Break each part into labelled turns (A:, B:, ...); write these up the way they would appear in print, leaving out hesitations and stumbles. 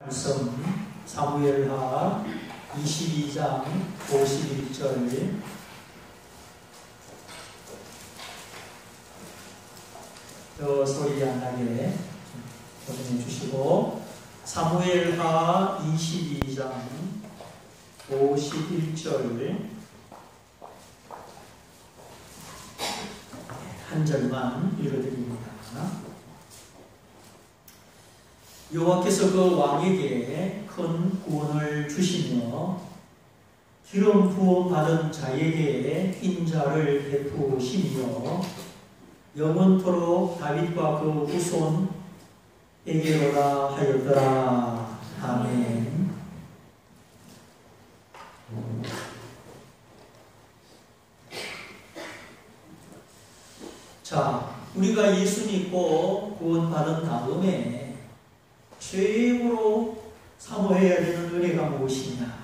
A: 말씀 사무엘하 22장 51절 소리 안 나게 보존해 주시고, 사무엘하 22장 51절 한 절만 읽어드립니다. 여호와께서 그 왕에게 큰 구원을 주시며 기름 부음 받은 자에게 인자를 베푸시며 영원토록 다윗과 그 후손에게로라 하였더라. 아멘. 자, 우리가 예수 믿고 구원받은 다음에 최고로 사모해야 되는 은혜가 무엇이냐?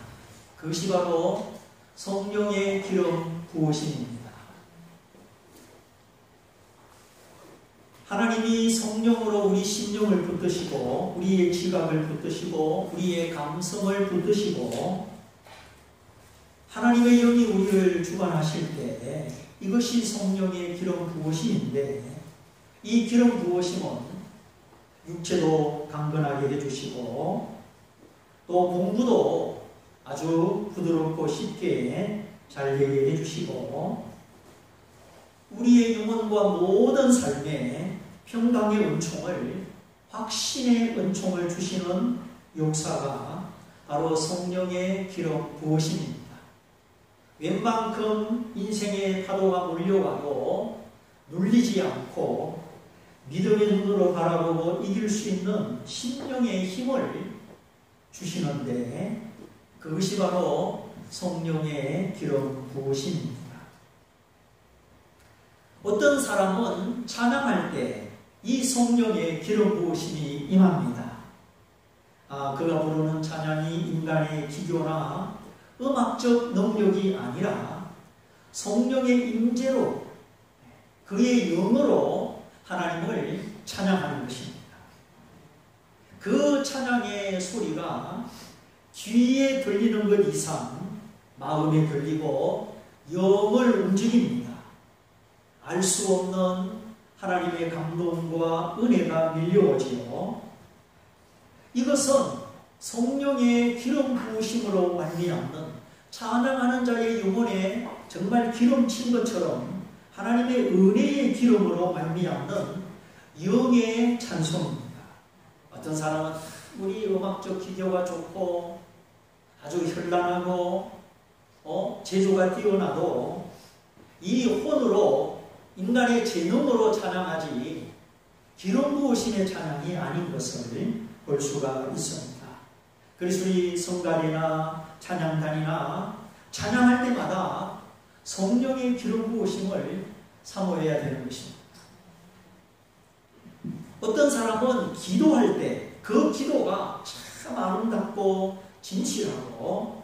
A: 그것이 바로 성령의 기름 부으심입니다. 하나님이 성령으로 우리 심령을 붙드시고 우리의 지각을 붙드시고 우리의 감성을 붙드시고 하나님의 영이 우리를 주관하실 때 이것이 성령의 기름 부으심인데, 이 기름 부으심은 육체도 강건하게 해주시고 또 공부도 아주 부드럽고 쉽게 잘 되게 해주시고 우리의 영혼과 모든 삶에 평강의 은총을, 확신의 은총을 주시는 역사가 바로 성령의 기름 부으심입니다. 웬만큼 인생의 파도가 몰려와도 눌리지 않고 믿음의 눈으로 바라보고 이길 수 있는 심령의 힘을 주시는데, 그것이 바로 성령의 기름 부으심입니다. 어떤 사람은 찬양할 때 이 성령의 기름 부으심이 임합니다. 그가 부르는 찬양이 인간의 기교나 음악적 능력이 아니라 성령의 임재로, 그의 영으로 하나님을 찬양하는 것입니다. 그 찬양의 소리가 귀에 들리는 것 이상 마음에 들리고 영을 움직입니다. 알 수 없는 하나님의 감동과 은혜가 밀려오지요. 이것은 성령의 기름 부으심으로 말미암는, 찬양하는 자의 영혼에 정말 기름친 것처럼 하나님의 은혜의 기름으로 말미암는 영의 찬송입니다. 어떤 사람은 우리 음악적 기교가 좋고 아주 현란하고 재주가 뛰어나도 이 혼으로, 인간의 재능으로 찬양하지 기름 부으심의 찬양이 아닌 것을 볼 수가 있습니다. 그래서 우리 성가대나 찬양단이나 찬양할 때마다 성령의 기름 부으심을 사모해야 되는 것입니다. 어떤 사람은 기도할 때 그 기도가 참 아름답고 진실하고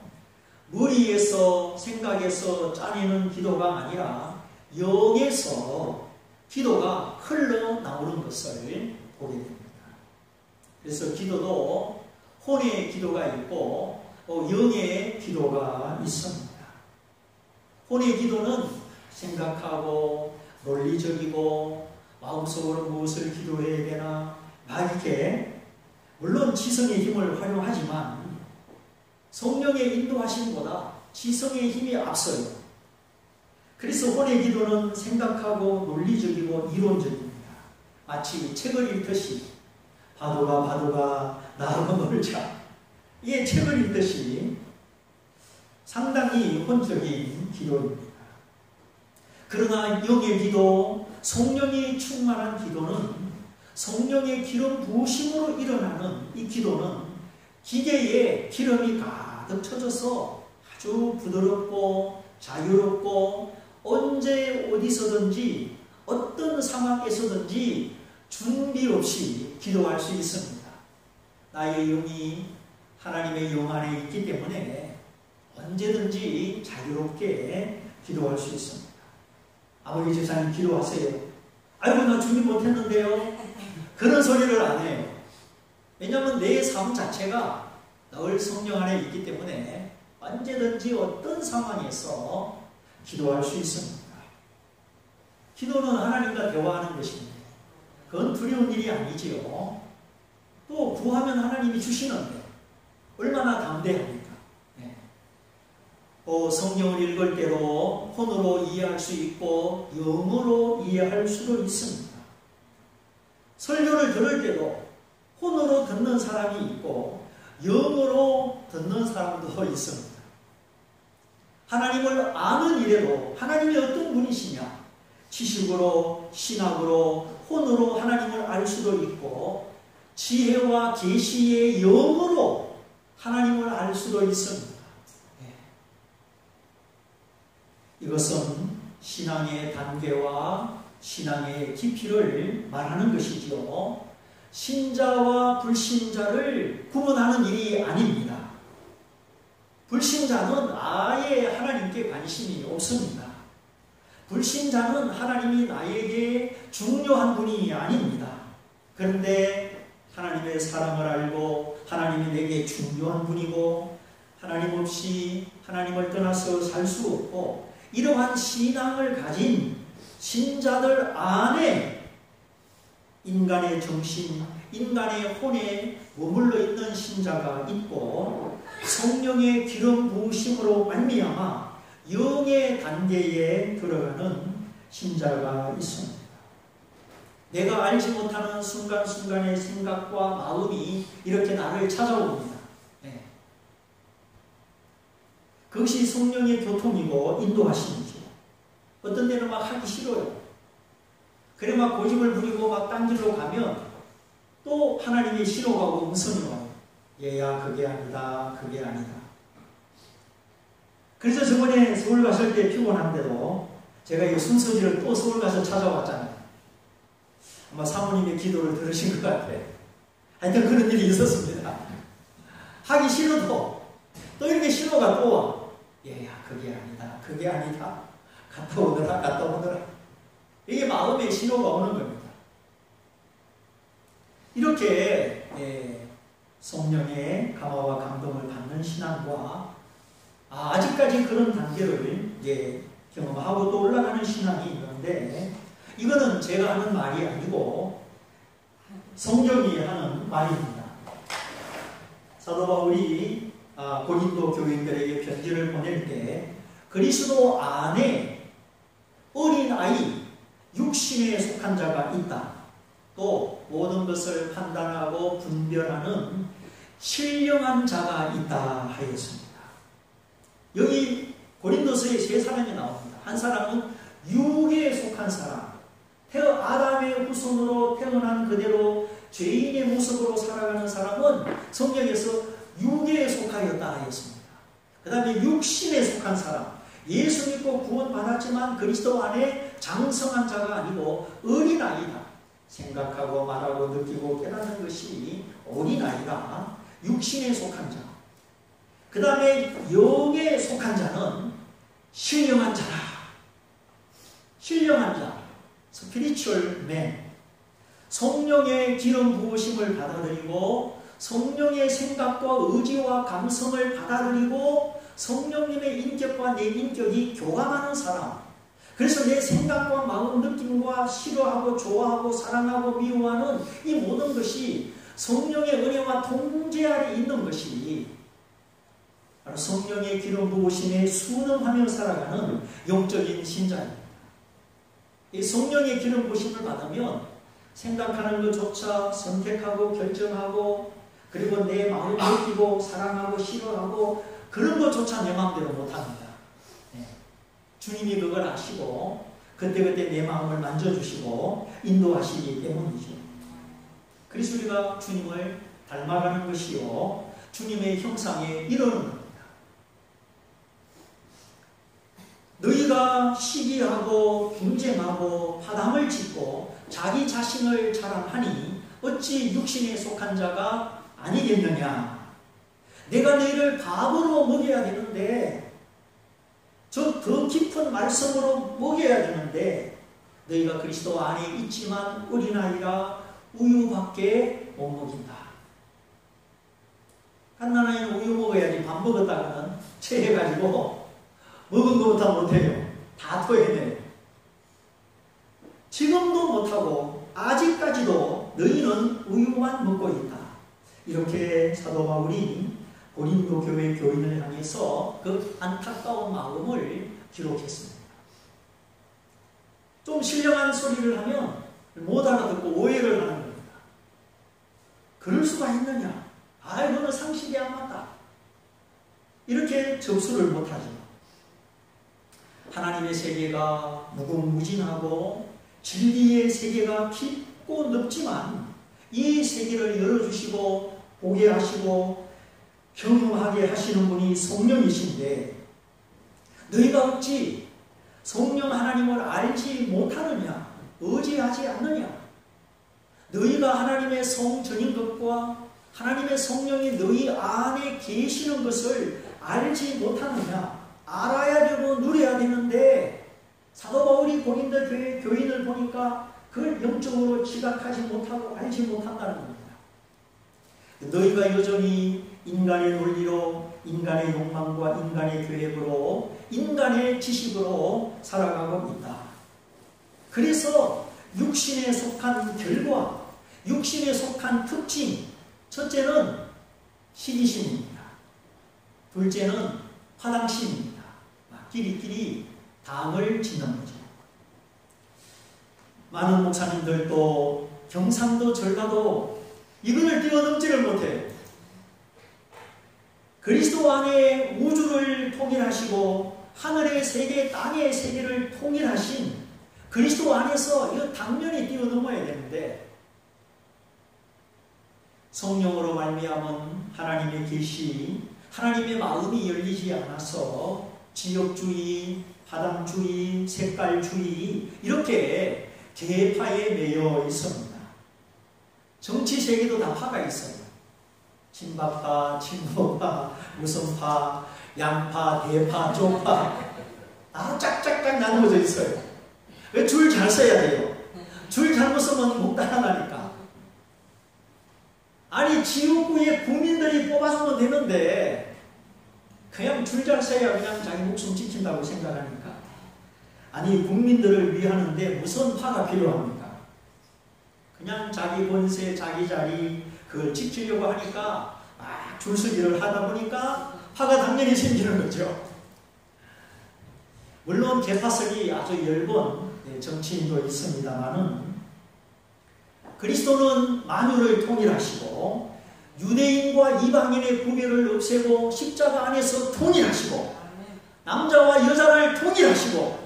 A: 머리에서 생각에서 짜내는 기도가 아니라 영에서 기도가 흘러나오는 것을 보게 됩니다. 그래서 기도도 혼의 기도가 있고 영의 기도가 있습니다. 혼의 기도는 생각하고 논리적이고 마음속으로 무엇을 기도해야 되나 막 이렇게, 물론 지성의 힘을 활용하지만 성령의 인도하심보다 지성의 힘이 앞서요. 그래서 혼의 기도는 생각하고 논리적이고 이론적입니다. 마치 책을 읽듯이 바도가 나하고 놀자, 이게 책을 읽듯이 상당히 혼적인 기도입니다. 그러나 영의 기도, 성령이 충만한 기도는, 성령의 기름 부으심으로 일어나는 이 기도는 기계에 기름이 가득 쳐져서 아주 부드럽고 자유롭고 언제 어디서든지 어떤 상황에서든지 준비 없이 기도할 수 있습니다. 나의 영이 하나님의 영 안에 있기 때문에 언제든지 자유롭게 기도할 수 있습니다. 아버지 집사님 기도하세요. 아이고 나 준비 못했는데요. 그런 소리를 안 해요. 왜냐하면 내 삶 자체가 늘 성령 안에 있기 때문에 언제든지 어떤 상황에서 기도할 수 있습니다. 기도는 하나님과 대화하는 것인데 그건 두려운 일이 아니지요. 또 구하면 하나님이 주시는데 얼마나 담대합니까? 네. 성경을 읽을 때도 혼으로 이해할 수 있고 영어로 이해할 수도 있습니다. 설교를 들을 때도 혼으로 듣는 사람이 있고 영어로 듣는 사람도 있습니다. 하나님을 아는 일에도 하나님이 어떤 분이시냐, 지식으로, 신학으로, 혼으로 하나님을 알 수도 있고 지혜와 계시의 영으로 하나님을 알 수도 있습니다. 이것은 신앙의 단계와 신앙의 깊이를 말하는 것이지요. 신자와 불신자를 구분하는 일이 아닙니다. 불신자는 아예 하나님께 관심이 없습니다. 불신자는 하나님이 나에게 중요한 분이 아닙니다. 그런데 하나님의 사랑을 알고 하나님이 내게 중요한 분이고 하나님 없이 하나님을 떠나서 살 수 없고 이러한 신앙을 가진 신자들 안에 인간의 정신, 인간의 혼에 머물러 있는 신자가 있고 성령의 기름 부으심으로 말미암아 영의 단계에 들어가는 신자가 있습니다. 내가 알지 못하는 순간순간의 생각과 마음이 이렇게 나를 찾아옵니다. 네. 그것이 성령의 교통이고 인도하심이죠. 어떤 때는 막 하기 싫어요. 그래 막 고집을 부리고 막 딴 길로 가면 또 하나님의 신호가 음성이 와요. 얘야 그게 아니다. 그게 아니다. 그래서 저번에 서울 갔을 때 피곤한데도 제가 이 순서지를 또 서울 가서 찾아왔잖아요. 아마 사모님의 기도를 들으신 것 같아요. 하여튼 그런 일이 있었습니다. 하기 싫어도 또 이렇게 신호가 또 와. 얘야 그게 아니다. 그게 아니다. 갔다 오느라 갔다 오느라. 이게 마음의 신호가 오는 겁니다. 이렇게 성령의 감화와 감동을 받는 신앙과 아직까지 그런 단계를 경험하고 또 올라가는 신앙이 있는데 이거는 제가 하는 말이 아니고 성경이 하는 말입니다. 사도 바울이 고린도 교인들에게 편지를 보낼 때 그리스도 안에 어린아이, 육신에 속한 자가 있다. 또 모든 것을 판단하고 분별하는 신령한 자가 있다 하였습니다. 여기 고린도서에 세 사람이 나옵니다. 한 사람은 육에 속한 사람, 아담의 후손으로 태어난 그대로 죄인의 모습으로 살아가는 사람은 성경에서 육에 속하였다 하였습니다. 그 다음에 육신에 속한 사람, 예수 믿고 구원받았지만 그리스도 안에 장성한 자가 아니고 어린아이다. 생각하고 말하고 느끼고 깨닫는 것이 어린아이다. 육신에 속한 자. 그 다음에 영에 속한 자는 신령한 자다. 신령한 자. spiritual man. 성령의 기름 부으심을 받아들이고 성령의 생각과 의지와 감성을 받아들이고 성령님의 인격과 내 인격이 교감하는 사람. 그래서 내 생각과 마음, 느낌과 싫어하고 좋아하고 사랑하고 미워하는 이 모든 것이 성령의 은혜와 통제 아래 있는 것이 바로 성령의 기름 부으심에 순응하며 살아가는 영적인 신자입니다. 이 성령의 기름 부으심을 받으면 생각하는 것조차 선택하고 결정하고 그리고 내 마음을 느끼고 사랑하고 싫어하고 그런 것조차 내 마음대로 못합니다. 주님이 그걸 아시고 그때그때 내 마음을 만져주시고 인도하시기 때문이죠. 그래서 우리가 주님을 닮아가는 것이요 주님의 형상에 이르는 겁니다. 너희가 시기하고 분쟁하고 파담을 짓고 자기 자신을 자랑하니 어찌 육신에 속한 자가 아니겠느냐. 내가 너희를 밥으로 먹여야 되는데 저 더 깊은 말씀으로 먹여야 되는데 너희가 그리스도 안에 있지만 어린아이라 우유밖에 못 먹인다. 먹어야지 밥 먹었다가는 체해가지고 먹은 것부터 못해요. 다 토해내요. 지금도 못하고 아직까지도 너희는 우유만 먹고 있다. 이렇게 사도 바울이 고린도 교회 교인을 향해서 그 안타까운 마음을 기록했습니다. 좀 신령한 소리를 하면 못 알아듣고 오해를 하는 겁니다. 그럴 수가 있느냐? 이거는 상식이 안 맞다. 이렇게 접수를 못하죠. 하나님의 세계가 무궁무진하고 진리의 세계가 깊고 넓지만 이 세계를 열어주시고 보게 하시고 경험하게 하시는 분이 성령이신데 너희가 어찌 성령 하나님을 알지 못하느냐? 의지하지 않느냐? 너희가 하나님의 성전인 것과 하나님의 성령이 너희 안에 계시는 것을 알지 못하느냐? 알아야 되고 누려야 되는데 사도 바울이 고린도 교회 교인을 보니까 그걸 영적으로 지각하지 못하고 알지 못한다는 겁니다. 너희가 여전히 인간의 논리로 인간의 욕망과 인간의 계획으로 인간의 지식으로 살아가고 있다. 그래서 육신에 속한 결과, 육신에 속한 특징, 첫째는 시기심입니다. 둘째는 화당심입니다. 끼리끼리 당을 짓는 거죠. 많은 목사님들도 경상도, 전라도 이거를 뛰어넘지를 못해요. 그리스도 안에 우주를 통일하시고 하늘의 세계, 땅의 세계를 통일하신 그리스도 안에서 이거 당연히 뛰어넘어야 되는데 성령으로 말미암은 하나님의 계시, 하나님의 마음이 열리지 않아서 지역주의, 화당주의, 색깔주의 이렇게 계파에 매여 있습니다. 정치 세계도 다 파가 있어요. 친박파, 친노파, 무슨파, 양파, 대파, 조파 다 짝짝짝 나누어져 있어요. 왜 줄 잘 써야 돼요? 줄 잘못 쓰면 못 따라가니까. 아니 지역구에 국민들이 뽑아주면 되는데 그냥 줄 잘 써야 그냥 자기 목숨 지킨다고 생각하니까. 아니 국민들을 위하는데 무슨 파가 필요합니까? 그냥 자기 권세, 자기 자리 그걸 지키려고 하니까 막 줄서기를 하다 보니까 파가 당연히 생기는 거죠. 물론 개파석이 아주 엷은 정치인도 있습니다만은 그리스도는 만유를 통일하시고 유대인과 이방인의 구별을 없애고 십자가 안에서 통일하시고 남자와 여자를 통일하시고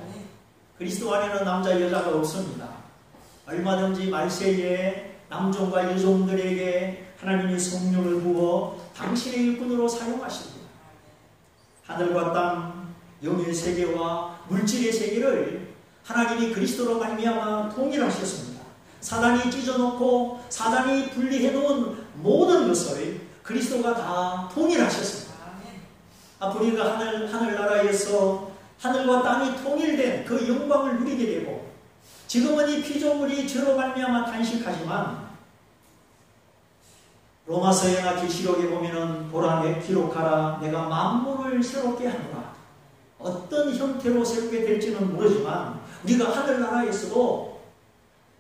A: 그리스도 안에는 남자 여자가 없습니다. 얼마든지 말세에 남종과 여종들에게 하나님이 성령을 부어 당신의 일꾼으로 사용하십니다. 하늘과 땅, 영의 세계와 물질의 세계를 하나님이 그리스도로 말미암아 통일하셨습니다. 사단이 찢어놓고 사단이 분리해놓은 모든 것을 그리스도가 다 통일하셨습니다. 앞으로 우리가 하늘나라에서 하늘과 땅이 통일된 그 영광을 누리게 되고 지금은 이 피조물이 죄로 말미암아 탄식하지만 로마서에나 계시록에 보면은 보라 내 기록하라 내가 만물을 새롭게 하노라. 어떤 형태로 새롭게 될지는 모르지만 우리가 하늘나라에서도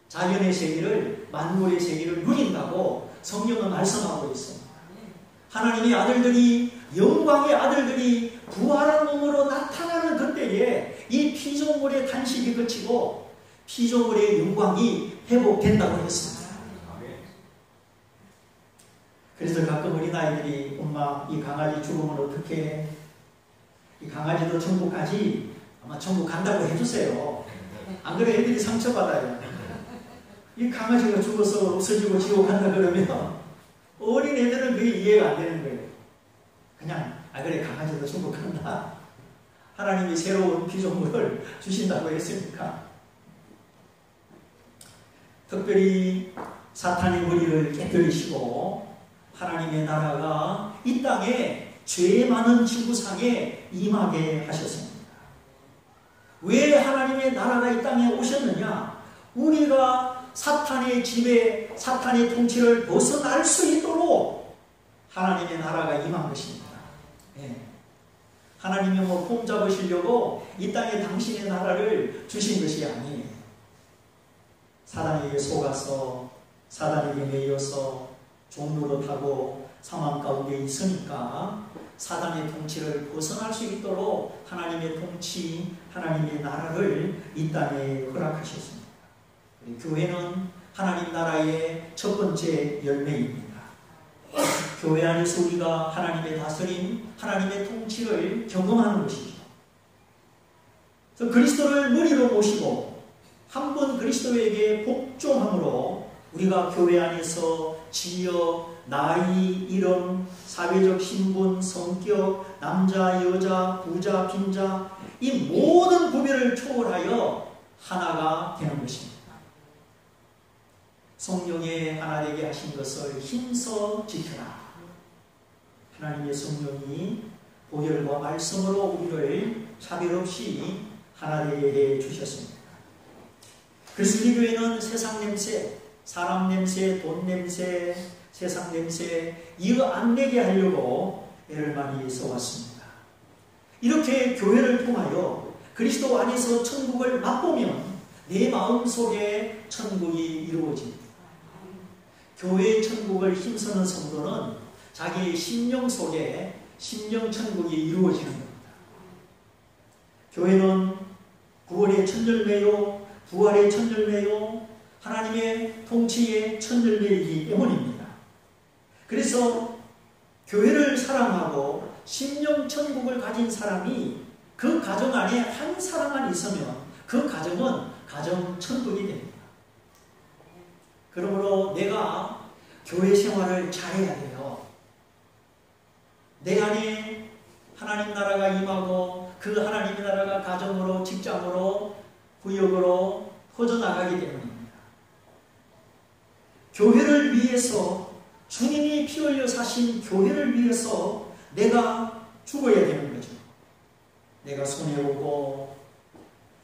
A: 자연의 세계를 만물의 세계를 누린다고 성경은 말씀하고 있습니다. 하나님의 아들들이 영광의 아들들이 부활한 몸으로 나타나는 그때에 이 피조물의 탄식이 그치고 피조물의 영광이 회복된다고 했습니다. 그래서 가끔 어린아이들이 엄마 이 강아지 죽으면 어떻게 해? 이 강아지도 천국 가지? 아마 천국 간다고 해주세요. 안 그래 애들이 상처받아요. 이 강아지가 죽어서 없어지고 지옥 간다 그러면 어린 애들은 그게 이해가 안 되는 거예요. 그냥 그래 강아지도 천국 간다. 하나님이 새로운 피조물을 주신다고 했으니까. 특별히 사탄의 머리를 깨뜨리시고 하나님의 나라가 이 땅에 죄 많은 지구상에 임하게 하셨습니다. 왜 하나님의 나라가 이 땅에 오셨느냐? 우리가 사탄의 지배, 사탄의 통치를 벗어날 수 있도록 하나님의 나라가 임한 것입니다. 예. 하나님이 뭐 폼 잡으시려고 이 땅에 당신의 나라를 주신 것이 아니에요. 사단에게 속아서 사단에게 매여서 종노릇하고 상황 가운데 있으니까 사단의 통치를 벗어날 수 있도록 하나님의 통치, 하나님의 나라를 이 땅에 허락하셨습니다. 교회는 하나님 나라의 첫 번째 열매입니다. 교회 안에서 우리가 하나님의 다스림, 하나님의 통치를 경험하는 것이죠. 그래서 그리스도를 머리로 모시고 한 번 그리스도에게 복종함으로 우리가 교회 안에서 지역, 나이, 이름, 사회적 신분, 성격, 남자, 여자, 부자, 빈자 이 모든 구별을 초월하여 하나가 되는 것입니다. 성령의 하나 되게 하신 것을 힘써 지켜라. 하나님의 성령이 보혈과 말씀으로 우리를 차별 없이 하나 되게 해 주셨습니다. 그래서 우리 교회는 세상 냄새, 사람 냄새, 돈 냄새, 세상 냄새 이거 안 내게 하려고 애를 많이 써왔습니다. 이렇게 교회를 통하여 그리스도 안에서 천국을 맛보면 내 마음속에 천국이 이루어집니다. 교회의 천국을 힘쓰는 성도는 자기의 심령 속에 심령 천국이 이루어지는 겁니다. 교회는 9월의 첫 열매요, 부활의 첫 열매요, 하나님의 통치의 첫 열매이기 때문입니다. 그래서 교회를 사랑하고 심령 천국을 가진 사람이 그 가정 안에 한 사람만 있으면 그 가정은 가정 천국이 됩니다. 그러므로 내가 교회 생활을 잘해야 돼요. 내 안에 하나님 나라가 임하고 그 하나님의 나라가 가정으로, 직장으로, 구역으로 퍼져나가기 때문입니다. 교회를 위해서 주님이 피 흘려 사신 교회를 위해서 내가 죽어야 되는 거죠. 내가 손해보고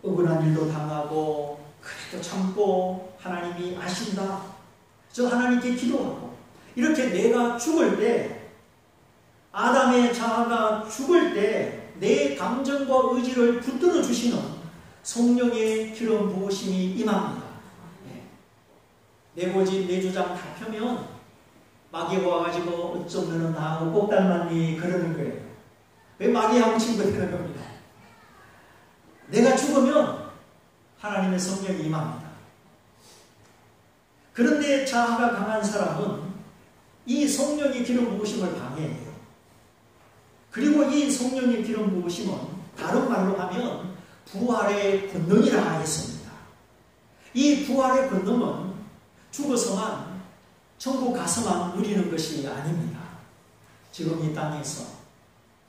A: 억울한 일도 당하고 그래도 참고 하나님이 아신다. 저 하나님께 기도하고 이렇게 내가 죽을 때 아담의 자아가 죽을 때 내 감정과 의지를 붙들어 주시는 성령의 기름 부으심이 임합니다. 내 고집 내 주장 다 펴면 마귀가 와가지고 어쩜 너는 나하고 꼭 닮았니 그러는 거예요. 왜 마귀하고 친구 되는 겁니다. 내가 죽으면 하나님의 성령이 임합니다. 그런데 자아가 강한 사람은 이 성령의 기름 부으심을 방해해요. 그리고 이 성령의 기름 부으심은 다른 말로 하면 부활의 권능이라 했습니다. 이 부활의 권능은 죽어서만 천국 가서만 누리는 것이 아닙니다. 지금 이 땅에서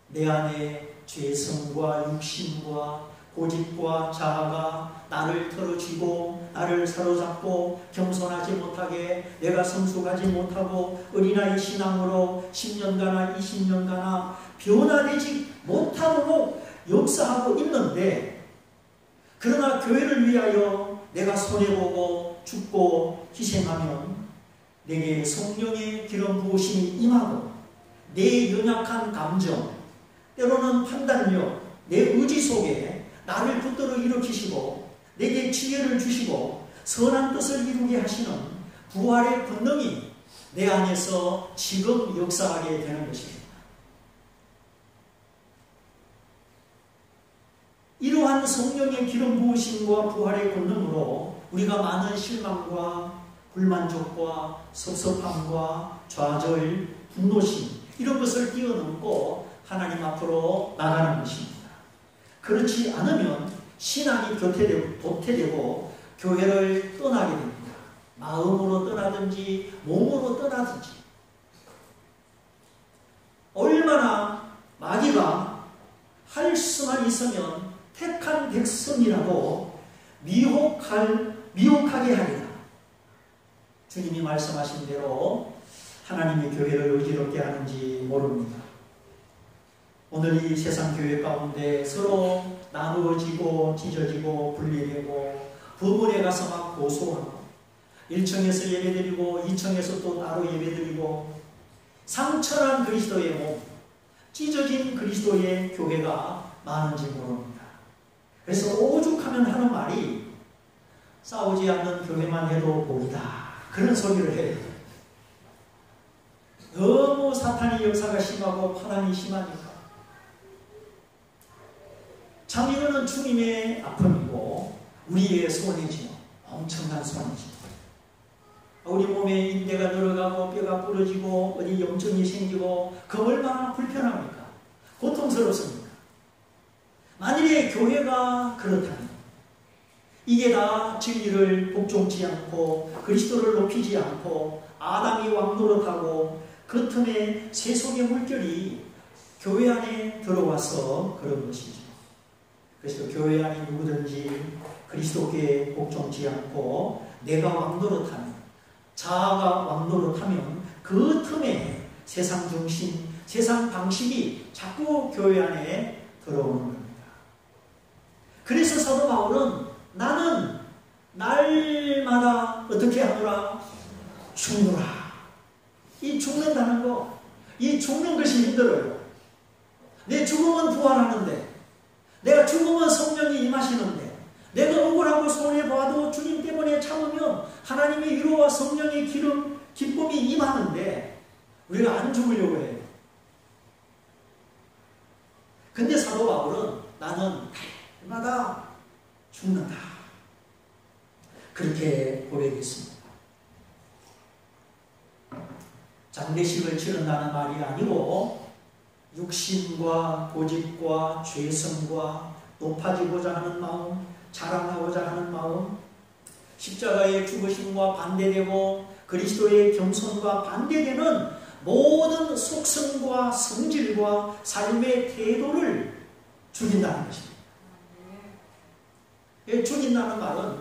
A: 내 안에 죄성과 육신과 고집과 자아가 나를 털어쥐고 나를 사로잡고 겸손하지 못하게 내가 성숙하지 못하고 어린아이 신앙으로 10년가나 20년가나 변화되지 못함으로 역사하고 있는데 그러나 교회를 위하여 내가 손해보고 죽고 희생하면 내게 성령의 기름 부으심이 임하고 내 연약한 감정 때로는 판단력 내 의지 속에 나를 붙들어 일으키시고 내게 지혜를 주시고 선한 뜻을 이루게 하시는 부활의 권능이 내 안에서 지금 역사하게 되는 것입니다. 이러한 성령의 기름 부으심과 부활의 권능으로 우리가 많은 실망과 불만족과 섭섭함과 좌절, 분노심 이런 것을 뛰어넘고 하나님 앞으로 나가는 것입니다. 그렇지 않으면 신앙이 도태되고 교회를 떠나게 됩니다. 마음으로 떠나든지 몸으로 떠나든지. 얼마나 마귀가 할 수만 있으면 택한 백성이라도 미혹하게 하리라. 주님이 말씀하신 대로 하나님의 교회를 어지럽게 하는지 모릅니다. 오늘 이 세상 교회 가운데 서로 나누어지고 찢어지고 분리되고 부문에 가서 막 고소하고 1층에서 예배드리고 2층에서 또 따로 예배드리고 상처난 그리스도의 몸 찢어진 그리스도의 교회가 많은지 모릅니다. 그래서 오죽하면 하는 말이 싸우지 않는 교회만 해도 복이다. 그런 소리를 해요. 너무 사탄의 역사가 심하고 파란이 심하니까. 참 이거는 주님의 아픔이고 우리의 손해지요. 엄청난 손해지요. 우리 몸에 인대가 늘어가고 뼈가 부러지고 어디 염증이 생기고 그 얼마나 불편합니까? 고통스럽습니까? 만일에 교회가 그렇다면 이게 다 진리를 복종치 않고 그리스도를 높이지 않고 아담이 왕노릇하고 그 틈에 세속의 물결이 교회 안에 들어와서 그런 것이죠. 그래서 교회 안에 누구든지 그리스도께 복종치 않고 내가 왕노릇하면 자아가 왕노릇하면 그 틈에 세상 중심, 세상 방식이 자꾸 교회 안에 들어오는 겁니다. 그래서 사도 바울은 나는 날마다 어떻게 하노라? 죽노라. 이 죽는다는 거, 이 죽는 것이 힘들어요. 내 죽으면 부활하는데, 내가 죽으면 성령이 임하시는데, 내가 억울하고 손해봐도 주님 때문에 참으면 하나님의 위로와 성령의 기쁨이 임하는데 우리가 안 죽으려고 해요. 근데 사도 바울은 나는 날마다 죽는다. 그렇게 고백했습니다. 장례식을 치른다는 말이 아니고 육신과 고집과 죄성과 높아지고자 하는 마음, 자랑하고자 하는 마음, 십자가의 죽으심과 반대되고 그리스도의 겸손과 반대되는 모든 속성과 성질과 삶의 태도를 죽인다는 것입니다. 죽인다는 말은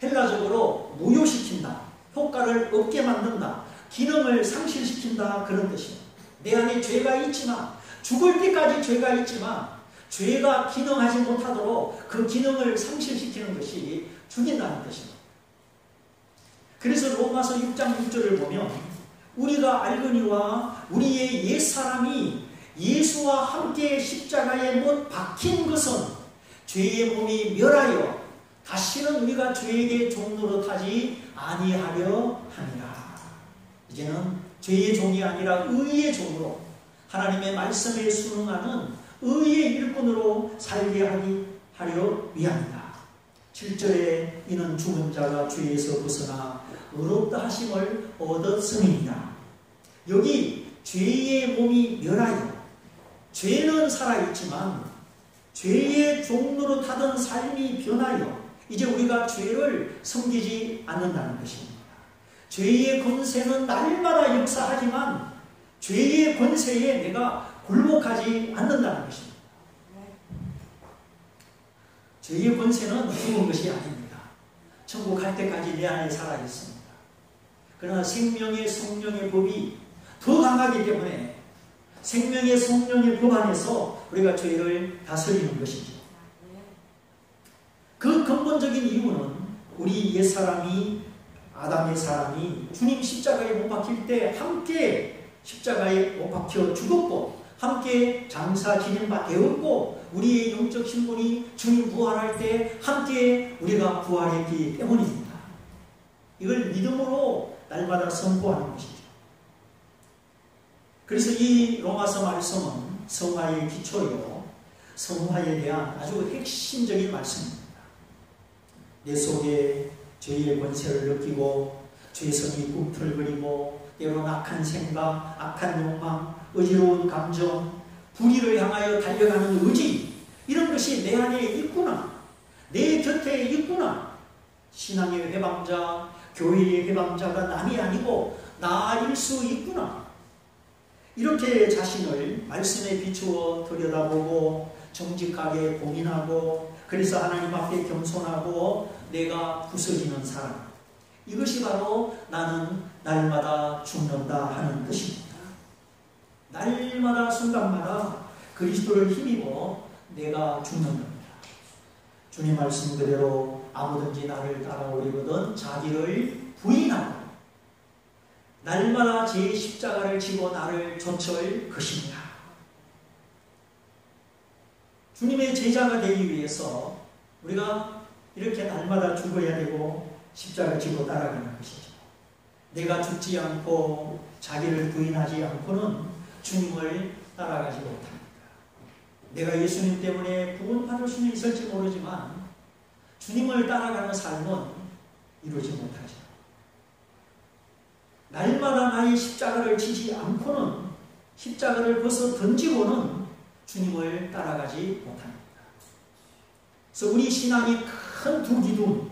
A: 헬라적으로 무효시킨다, 효과를 없게 만든다, 기능을 상실시킨다 그런 뜻입니다. 내 안에 죄가 있지만 죽을 때까지 죄가 있지만 죄가 기능하지 못하도록 그 기능을 상실시키는 것이 죽인다는 뜻입니다. 그래서 로마서 6장 6절을 보면 우리가 알거니와 우리의 옛사람이 예수와 함께 십자가에 못 박힌 것은 죄의 몸이 멸하여 다시는 우리가 죄에게 종노릇하지 아니하려 함이라. 이제는 죄의 종이 아니라 의의 종으로 하나님의 말씀에 순응하는 의의 일꾼으로 살게 하려 위함이다. 7절에 이는 죽은 자가 죄에서 벗어나 의롭다 하심을 얻었음이니라. 여기 죄의 몸이 멸하여 죄는 살아있지만 죄의 종로로 타던 삶이 변하여 이제 우리가 죄를 섬기지 않는다는 것입니다. 죄의 권세는 날마다 역사하지만 죄의 권세에 내가 굴복하지 않는다는 것입니다. 죄의 권세는 죽은 것이 아닙니다. 천국 갈 때까지 내 안에 살아있습니다. 그러나 생명의 성령의 법이 더 강하기 때문에 생명의 성령의 법 안에서 우리가 죄를 다스리는 것이죠. 그 근본적인 이유는 우리 옛사람이 아담의 사람이 주님 십자가에 못 박힐 때 함께 십자가에 못 박혀 죽었고 함께 장사 지낸 바 되었고 우리의 영적 신분이 주님 부활할 때 함께 우리가 부활했기 때문입니다. 이걸 믿음으로 날마다 선포하는 것이죠. 그래서 이 로마서 말씀은 성화의 기초요, 성화에 대한 아주 핵심적인 말씀입니다. 내 속에 죄의 권세를 느끼고 죄성이 꿈틀거리고 때로는 악한 생각, 악한 욕망, 의지로운 감정, 불의를 향하여 달려가는 의지, 이런 것이 내 안에 있구나, 내 곁에 있구나. 신앙의 회방자, 교회의 회방자가 남이 아니고 나일 수 있구나. 이렇게 자신을 말씀에 비추어 들여다보고 정직하게 고민하고 그래서 하나님 앞에 겸손하고 내가 부서지는 사람, 이것이 바로 나는 날마다 죽는다 하는 뜻입니다. 날마다 순간마다 그리스도를 힘입어 내가 죽는 겁니다. 주님 말씀 그대로 아무든지 나를 따라오려거든 자기를 부인하고 날마다 제 십자가를 지고 나를 좇을 것입니다. 주님의 제자가 되기 위해서 우리가 이렇게 날마다 죽어야 되고 십자가 지고 따라가는 것이죠. 내가 죽지 않고 자기를 부인하지 않고는 주님을 따라가지 못합니다. 내가 예수님 때문에 구원받을 수는 있을지 모르지만 주님을 따라가는 삶은 이루지 못하죠. 날마다 나의 십자가를 지지 않고는, 십자가를 벗어 던지고는 주님을 따라가지 못합니다. 그래서 우리 신앙이 큰 두 기둥,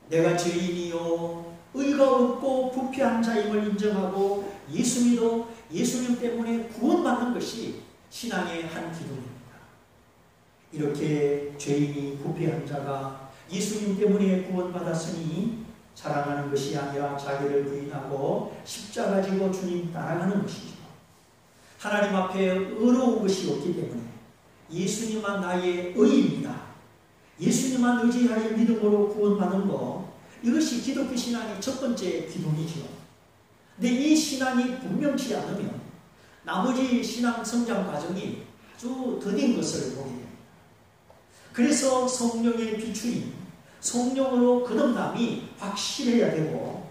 A: 내가 죄인이요 의가 없고 부패한 자임을 인정하고 예수 믿어 예수님 때문에 구원받는 것이 신앙의 한 기둥입니다. 이렇게 죄인이 부패한 자가 예수님 때문에 구원받았으니 자랑하는 것이 아니라 자기를 부인하고 십자가 지고 주님 따라가는 것이죠. 하나님 앞에 의로운 것이 없기 때문에 예수님만 나의 의입니다. 예수님만 의지하여 믿음으로 구원받는 것, 이것이 기독교 신앙의 첫 번째 기둥이죠. 근데 이 신앙이 분명치 않으면 나머지 신앙 성장 과정이 아주 더딘 것을 보게 됩니다. 그래서 성령의 비추임, 성령으로 거듭남이 확실해야 되고,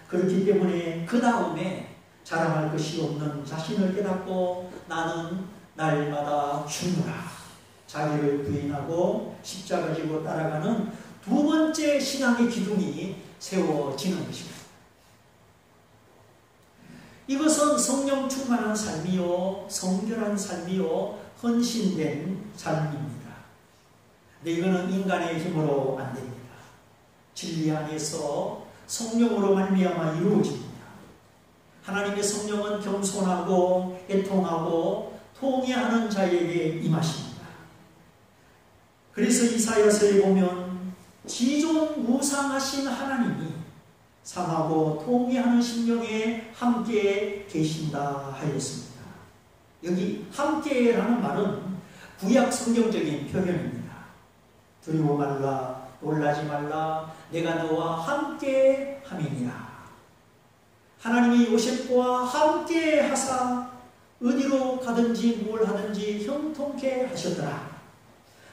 A: 그렇기 때문에 그 다음에 자랑할 것이 없는 자신을 깨닫고 나는 날마다 죽노라, 자기를 부인하고 십자가 지고 따라가는 두 번째 신앙의 기둥이 세워지는 것입니다. 이것은 성령 충만한 삶이요 성결한 삶이요 헌신된 삶입니다. 근데 이거는 인간의 힘으로 안 됩니다. 진리 안에서 성령으로 말미암아 이루어집니다. 하나님의 성령은 겸손하고 애통하고 통회하는 자에게 임하십니다. 그래서 이사야서에 보면 지존무상하신 하나님이 상하고 통회하는 심령에 함께 계신다 하였습니다. 여기 함께라는 말은 구약 성경적인 표현입니다. 두려워 말라, 놀라지 말라, 내가 너와 함께 함이니라. 하나님이 요셉과 함께 하사 어디로 가든지 뭘 하든지 형통케 하셨더라.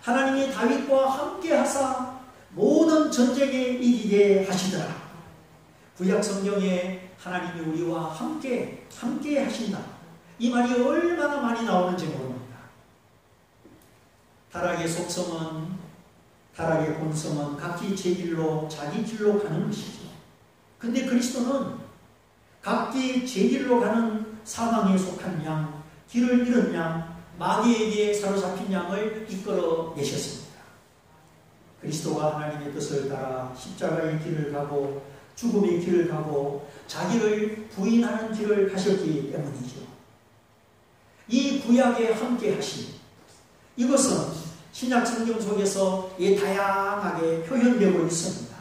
A: 하나님이 다윗과 함께 하사 모든 전쟁에 이기게 하시더라. 구약 성경에 하나님이 우리와 함께 하신다. 이 말이 얼마나 많이 나오는지 모릅니다. 타락의 속성은, 타락의 본성은 각기 제 길로 자기 길로 가는 것이죠. 근데 그리스도는 각기 제 길로 가는 사망에 속한 양, 길을 잃은 양, 마귀에게 사로잡힌 양을 이끌어 내셨습니다. 그리스도가 하나님의 뜻을 따라 십자가의 길을 가고 죽음의 길을 가고 자기를 부인하는 길을 가셨기 때문이죠. 이 구약에 함께 하심, 이것은 신약 성경 속에서 다양하게 표현되고 있습니다.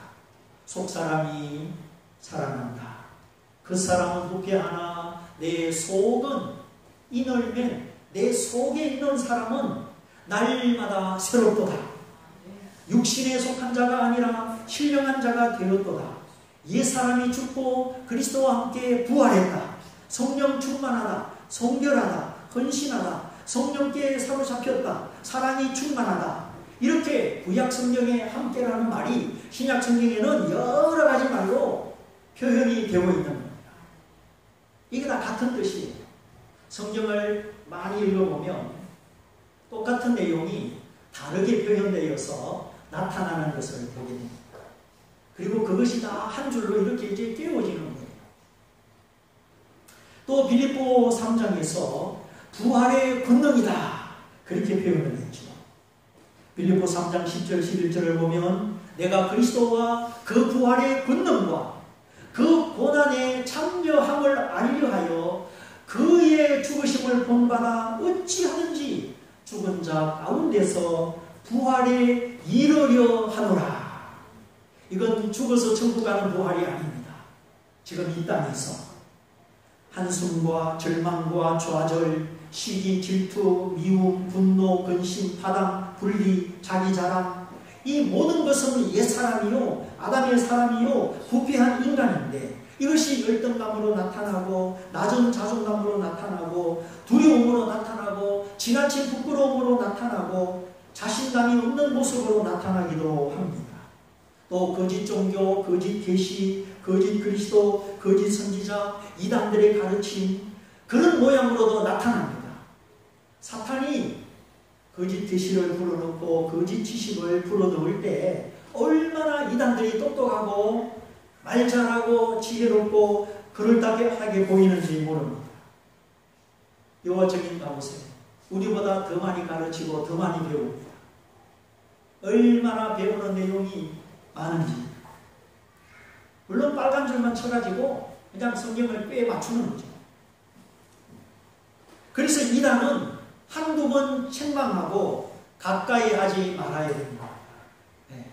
A: 속사람이 살아난다. 그 사람은 부패하나 내 속은 이널면 내 속에 있는 사람은 날마다 새롭도다. 육신에 속한 자가 아니라 신령한 자가 되었도다. 옛사람이 죽고 그리스도와 함께 부활했다. 성령 충만하다. 성결하다. 헌신하다. 성령께 사로잡혔다. 사랑이 충만하다. 이렇게 구약 성경에 함께라는 말이 신약 성경에는 여러 가지 말로 표현이 되고 있는 겁니다. 이게 다 같은 뜻이에요. 성경을 많이 읽어보면 똑같은 내용이 다르게 표현되어서 나타나는 것을 보게 됩니다. 그리고 그것이 다 한 줄로 이렇게 이제 깨워지는 거예요. 또 빌립보 3장에서 부활의 권능이다, 그렇게 표현을 했죠. 빌립보 3장 10절 11절을 보면 내가 그리스도와 그 부활의 권능과 그 고난에 참여함을 알려하여 그의 죽으심을 본받아 어찌하든지 죽은 자 가운데서 부활에 이르려 하노라. 이건 죽어서 천국 가는 부활이 아닙니다. 지금 이 땅에서 한숨과 절망과 좌절, 시기, 질투, 미움, 분노, 근심, 파당, 분리, 자기 자랑, 이 모든 것은 옛사람이요 아담의 사람이요 부패한 인간인데, 이것이 열등감으로 나타나고 낮은 자존감으로 나타나고 두려움으로 나타나고 지나친 부끄러움으로 나타나고 자신감이 없는 모습으로 나타나기도 합니다. 또 거짓 종교, 거짓 계시, 거짓 그리스도, 거짓 선지자, 이단들의 가르침 그런 모양으로도 나타납니다. 사탄이 거짓 계시를 불어넣고 거짓 지식을 불어넣을 때 얼마나 이단들이 똑똑하고 말 잘하고 지혜롭고 그럴듯하게 보이는지 모릅니다. 여호와 증인 가보세요. 우리보다 더 많이 가르치고 더 많이 배웁니다. 얼마나 배우는 내용이 많은지. 물론 빨간 줄만 쳐가지고 그냥 성경을 꽤 맞추는 거죠. 그래서 이단은 한두 번 책망하고 가까이 하지 말아야 됩니다. 네.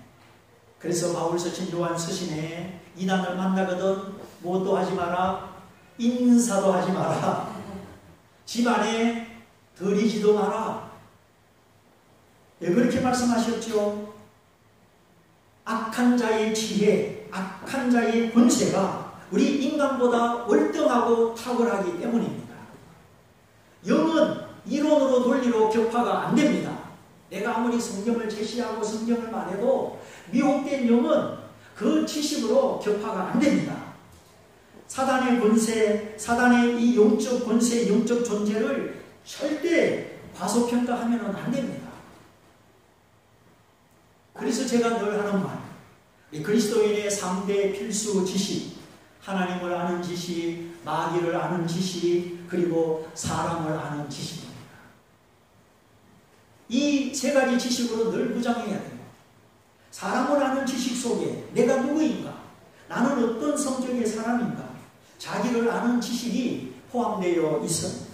A: 그래서 바울 서신 요한 서신에 이단을 만나거든 무엇도 하지 마라, 인사도 하지 마라, 집안에 들이지도 마라. 왜 그렇게 말씀하셨죠? 악한 자의 지혜, 악한 자의 권세가 우리 인간보다 월등하고 탁월하기 때문입니다. 영은 이론으로 논리로 격파가 안 됩니다. 내가 아무리 성경을 제시하고 성경을 말해도 미혹된 영은 그 지식으로 격파가 안 됩니다. 사단의 권세, 사단의 이 영적 권세, 영적 존재를 절대 과소평가하면 안 됩니다. 그래서 제가 늘 하는 말, 그리스도인의 3대 필수 지식, 하나님을 아는 지식, 마귀를 아는 지식, 그리고 사람을 아는 지식입니다. 이 세 가지 지식으로 늘 무장해야 돼요. 사람을 아는 지식 속에 내가 누구인가? 나는 어떤 성격의 사람인가? 자기를 아는 지식이 포함되어 있습니다.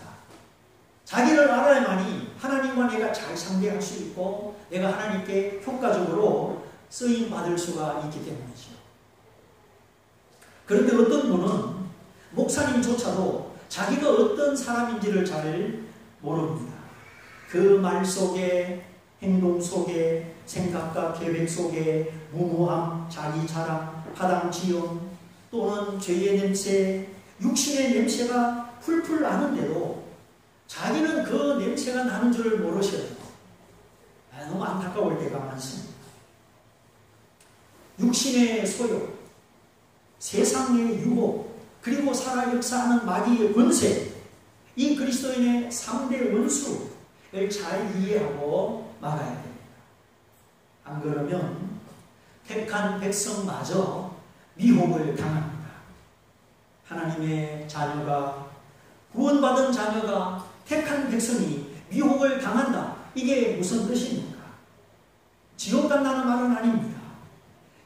A: 자기를 알아야만이 하나님과 내가 잘 상대할 수 있고 내가 하나님께 효과적으로 쓰임받을 수가 있기 때문이죠. 그런데 어떤 분은 목사님조차도 자기가 어떤 사람인지를 잘 모릅니다. 그 말 속에, 행동 속에, 생각과 계획 속에 무모함, 자기 자랑, 파당지연 또는 죄의 냄새, 육신의 냄새가 풀풀 나는데도 자기는 그 냄새가 나는 줄을 모르셔요. 너무 안타까울 때가 많습니다. 육신의 소욕, 세상의 유혹, 그리고 살아 역사하는 마귀의 권세, 이 그리스도인의 3대 원수를 잘 이해하고 막아야 됩니다. 안 그러면 택한 백성마저 미혹을 당합니다. 하나님의 자녀가, 구원받은 자녀가, 택한 백성이 미혹을 당한다. 이게 무슨 뜻입니까? 지옥 간다는 말은 아닙니다.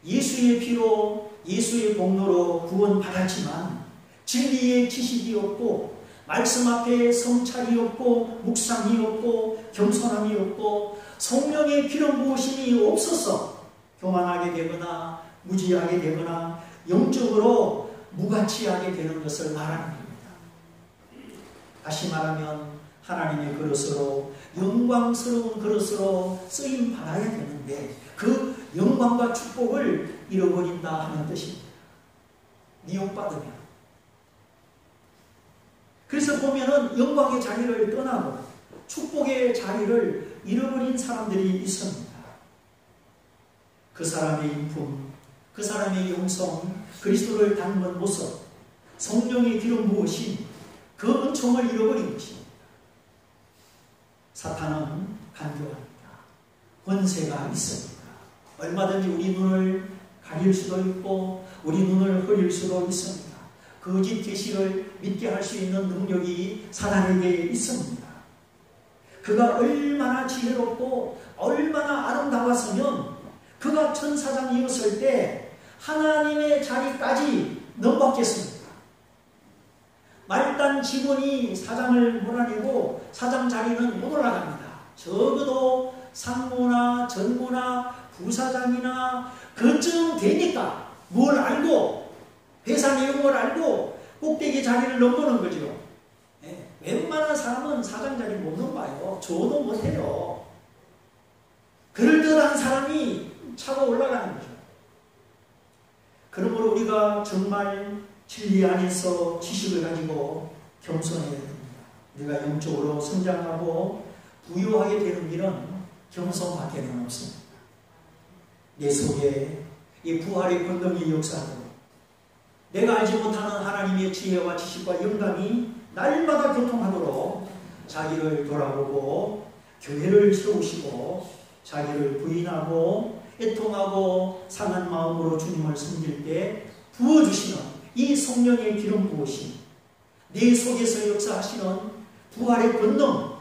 A: 예수의 피로, 예수의 공로로 구원받았지만 진리의 지식이 없고 말씀 앞에 성찰이 없고 묵상이 없고 겸손함이 없고 성령의 기름 부으심이 없어서 교만하게 되거나 무지하게 되거나 영적으로 무가치하게 되는 것을 말하는 겁니다. 다시 말하면 하나님의 그릇으로, 영광스러운 그릇으로 쓰임 받아야 되는데 그 영광과 축복을 잃어버린다 하는 뜻입니다. 미혹받으면. 그래서 보면은 영광의 자리를 떠나고 축복의 자리를 잃어버린 사람들이 있습니다. 그 사람의 인품, 그 사람의 영성, 그리스도를 닮은 모습, 성령의 기름 부으심, 그 은총을 잃어버린 것입니다. 사탄은 간교합니다. 권세가 있습니다. 얼마든지 우리 눈을 가릴 수도 있고 우리 눈을 흐릴 수도 있습니다. 거짓 계시를 믿게 할 수 있는 능력이 사단에게 있습니다. 그가 얼마나 지혜롭고 얼마나 아름다웠으면 그가 천사장이었을 때 하나님의 자리까지 넘어갔겠습니까? 말단 직원이 사장을 몰아내고 사장 자리는 못 올라갑니다. 적어도 상무나 전무나 부사장이나 그쯤 되니까 뭘 알고 회사 내용을 알고 꼭대기 자리를 넘보는 거죠. 네. 웬만한 사람은 사장 자리 못 넘봐요. 저도 못해요. 그럴듯한 사람이 차고 올라가는 거죠. 그러므로 우리가 정말 진리 안에서 지식을 가지고 겸손해야 됩니다. 우리가 영적으로 성장하고 부유하게 되는 길은 겸손밖에는 없습니다. 내 속에 이 부활의 권능이 역사하도록 내가 알지 못하는 하나님의 지혜와 지식과 영감이 날마다 교통하도록 자기를 돌아보고 교회를 세우시고 자기를 부인하고 애통하고 상한 마음으로 주님을 섬길 때 부어주시는 이 성령의 기름 부으심, 내 속에서 역사하시는 부활의 권능,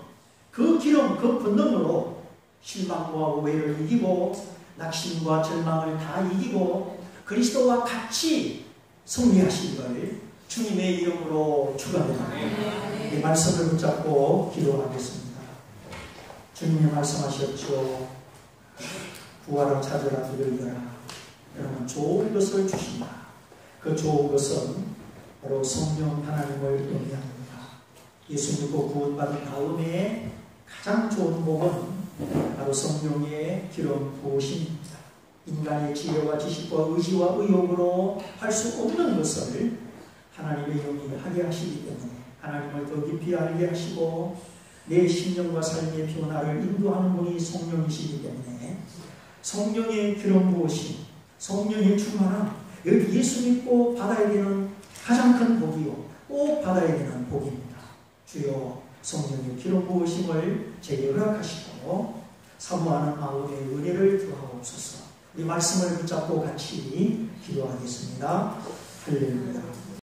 A: 그 기름, 그 권능으로 실망과 오해를 이기고 낙심과 절망을 다 이기고 그리스도와 같이 승리하시기를 주님의 이름으로 축원합니다. 이 말씀을 붙잡고 기도하겠습니다. 주님이 말씀하셨죠. 부활을 찾으라 길을 열라. 여러분 좋은 것을 주신다. 그 좋은 것은 바로 성령 하나님을 의미합니다. 예수 믿고 구원받은 다음에 가장 좋은 복은 바로 성령의 기름 부으심입니다. 인간의 지혜와 지식과 의지와 의욕으로 할 수 없는 것을 하나님의 영이 하게 하시기 때문에 하나님을 더 깊이 알게 하시고 내 심령과 삶의 변화를 인도하는 분이 성령이시기 때문에 성령의 기름 부으심, 성령의 충만함, 여기 예수 믿고 받아야 되는 가장 큰 복이요 꼭 받아야 되는 복입니다. 주여 성령의 기름 부으심을 제게 허락하시고 사모하는 마음의 은혜를 주하옵소서. 이 말씀을 붙잡고 같이 기도하겠습니다. 할렐루야.